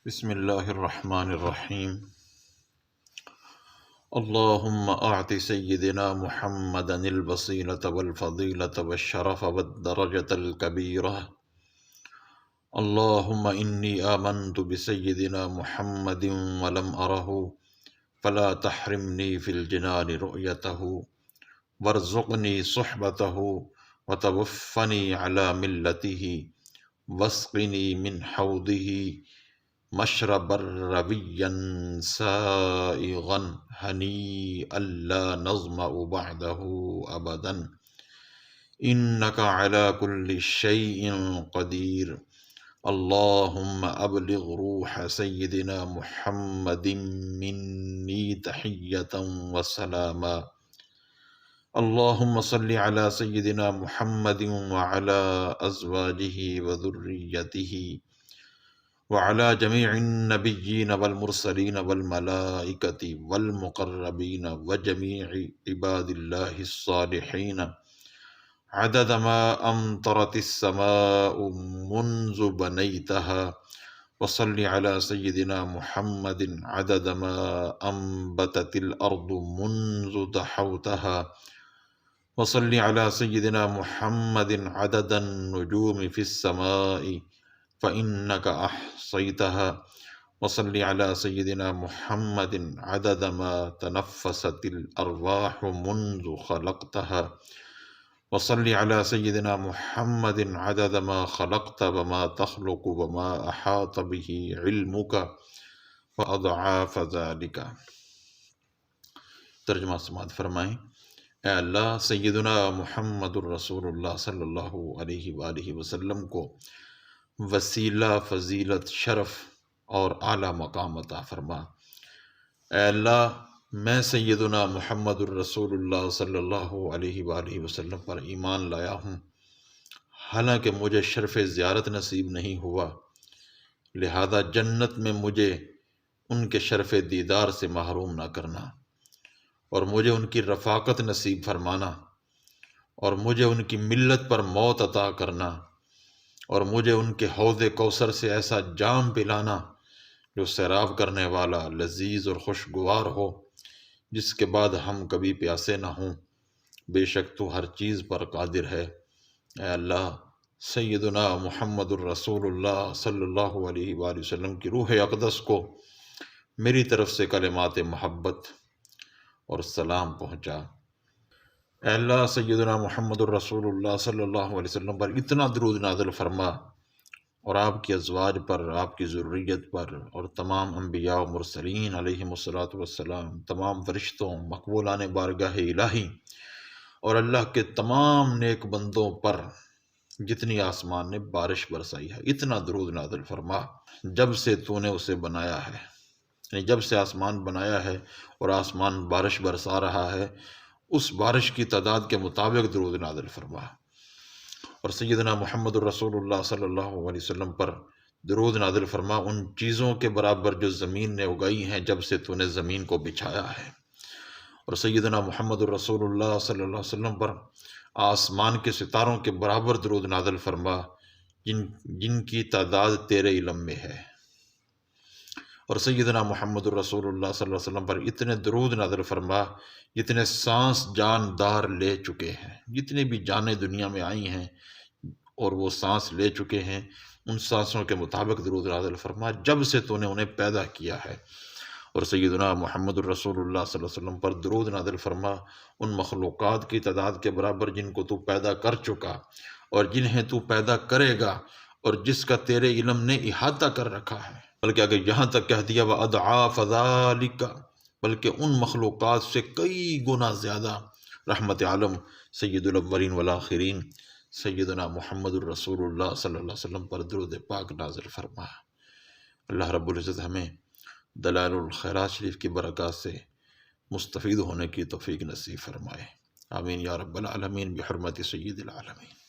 بسم اللہ الرحمن الرحیم۔ اللہم اعط سیدنا محمدا الوسیلة والفضیلة والشرف والدرجة الکبیرہ۔ اللہم انی آمنت بسیدنا محمد ولم ارہ فلا تحرمنی فی الجنان رؤیتہ وارزقنی صحبتہ وتوفنی علی ملتہ واسقنی من حوضہ مشرب رویا سائغا ہنیئا لا نظمأ بعدہ ابدا انک علی کل شیء قدیر۔ اللہم ابلغ روح سیدنا محمد منی تحیۃ وسلاما۔ اللہم صل علی سیدنا محمد وعلی ازواجہ وذریتہ وعلى جميع النبيين والمرسلين والملائكة والمقربين وجميع عباد الله الصالحين عدد ما أمطرت السماء منذ بنيتها، وصل على سيدنا محمد عدد ما أنبتت الأرض منذ دحوتها، وصل على سيدنا محمد عدد النجوم في السماء فإنك أحصيتها، وصل على سيدنا محمد عدد ما تنفست الأرواح منذ خلقتها، وصل على سيدنا محمد عدد ما خلقت وما تخلق وما أحاط به علمك وأضعاف ذلك۔ ترجمہ سماعت فرمائیں۔ اے اللہ، سیدنا محمد الرسول اللہ صلی اللہ علیہ وآلہ وسلم کو وسیلہ، فضیلت، شرف اور اعلیٰ مقام عطا فرما۔ اے اللہ، میں سیدنا محمد الرسول اللہ صلی اللہ علیہ وآلہ وسلم پر ایمان لایا ہوں، حالانکہ مجھے شرف زیارت نصیب نہیں ہوا، لہذا جنت میں مجھے ان کے شرف دیدار سے محروم نہ کرنا، اور مجھے ان کی رفاقت نصیب فرمانا، اور مجھے ان کی ملت پر موت عطا کرنا، اور مجھے ان کے حوض کوثر سے ایسا جام پلانا جو سیراب کرنے والا، لذیذ اور خوشگوار ہو، جس کے بعد ہم کبھی پیاسے نہ ہوں۔ بے شک تو ہر چیز پر قادر ہے۔ اے اللہ، سیدنا محمد الرسول اللہ صلی اللہ علیہ وآلہ وسلم کی روح اقدس کو میری طرف سے کلمات محبت اور سلام پہنچا۔ اے اللہ، سیدنا محمد الرسول اللہ صلی اللہ علیہ وسلم پر اتنا درود نازل فرما، اور آپ کے ازواج پر، آپ کی ذریت پر، اور تمام انبیاء و مرسلین علیہم الصلاۃ والسلام، تمام فرشتوں، مقبولان بارگاہ الہی اور اللہ کے تمام نیک بندوں پر جتنی آسمان نے بارش برسائی ہے، اتنا درود نازل فرما جب سے تو نے اسے بنایا ہے، یعنی جب سے آسمان بنایا ہے اور آسمان بارش برسا رہا ہے، اس بارش کی تعداد کے مطابق درود نازل فرما، اور سیدنا محمد الرسول اللہ صلی اللہ علیہ وسلم پر درود نازل فرما ان چیزوں کے برابر جو زمین نے اگائی ہیں جب سے تو نے زمین کو بچھایا ہے، اور سیدنا محمد الرسول اللہ صلی اللہ علیہ وسلم پر آسمان کے ستاروں کے برابر درود نازل فرما جن کی تعداد تیرے علم میں ہے، اور سیدنا محمد الرسول اللہ صلی اللہ علیہ وسلم پر اتنے درود نازل فرما جتنے سانس جاندار لے چکے ہیں، جتنی بھی جانیں دنیا میں آئی ہیں اور وہ سانس لے چکے ہیں، ان سانسوں کے مطابق درود نازل فرما جب سے تو نے انہیں پیدا کیا ہے، اور سیدنا محمد الرسول اللہ صلی اللہ علیہ وسلم پر درود نازل فرما ان مخلوقات کی تعداد کے برابر جن کو تو پیدا کر چکا اور جنہیں تو پیدا کرے گا، اور جس کا تیرے علم نے احاطہ کر رکھا ہے، بلکہ اگر یہاں تک کہہ دیا وَأَضْعَافَ ذَلِكَ، بلکہ ان مخلوقات سے کئی گنا زیادہ رحمت عالم سید الاولین والآخرین سیدنا محمد الرسول اللہ صلی اللہ علیہ وسلم پر درود پاک نازل فرما۔ اللہ رب العزت ہمیں دلائل الخیرات شریف کی برکات سے مستفید ہونے کی توفیق نصیب فرمائے۔ آمین یا رب العالمین بحرمت سید العالمین۔